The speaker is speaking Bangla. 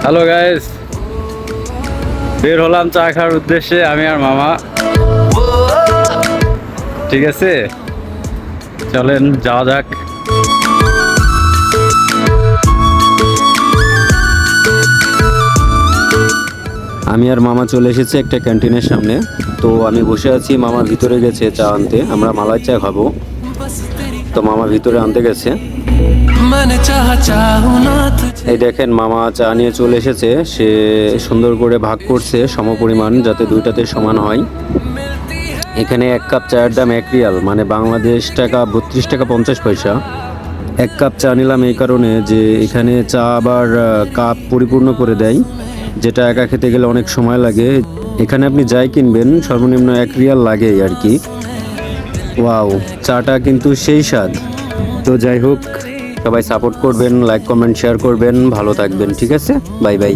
হ্যালো গাইস, বের হলাম চা খাওয়ার উদ্দেশ্যে আমি আর মামা। ঠিক আছে, চলেন যাওয়া যাক। আমি আর মামা চলে এসেছি একটা ক্যান্টিনের সামনে। তো আমি বসে আছি, মামা ভিতরে গেছে চা আনতে। আমরা মালাই চা খাবো, তো মামা ভিতরে আনতে গেছে। এই দেখেন, মামা চা নিয়ে চলে এসেছে। সে সুন্দর করে ভাগ করছে সমপরিমাণ, যাতে দুইটাতে সমান হয়। এখানে এক কাপ চায়ের দাম 1 রিয়াল, মানে বাংলাদেশ টাকা 32 টাকা 50 পয়সা। এক কাপ চা নিলাম এই কারণে যে এখানে চা আবার কাপ পরিপূর্ণ করে দেয়, যেটা একা খেতে গেলে অনেক সময় লাগে। এখানে আপনি যাই কিনবেন সর্বনিম্ন 1 রিয়াল লাগেই আর কি। ওয়াও, চাটা কিন্তু সেই স্বাদ। তো যাই হোক, সবাই সাপোর্ট করবেন, লাইক কমেন্ট শেয়ার করবেন, ভালো থাকবেন। ঠিক আছে, বাই বাই।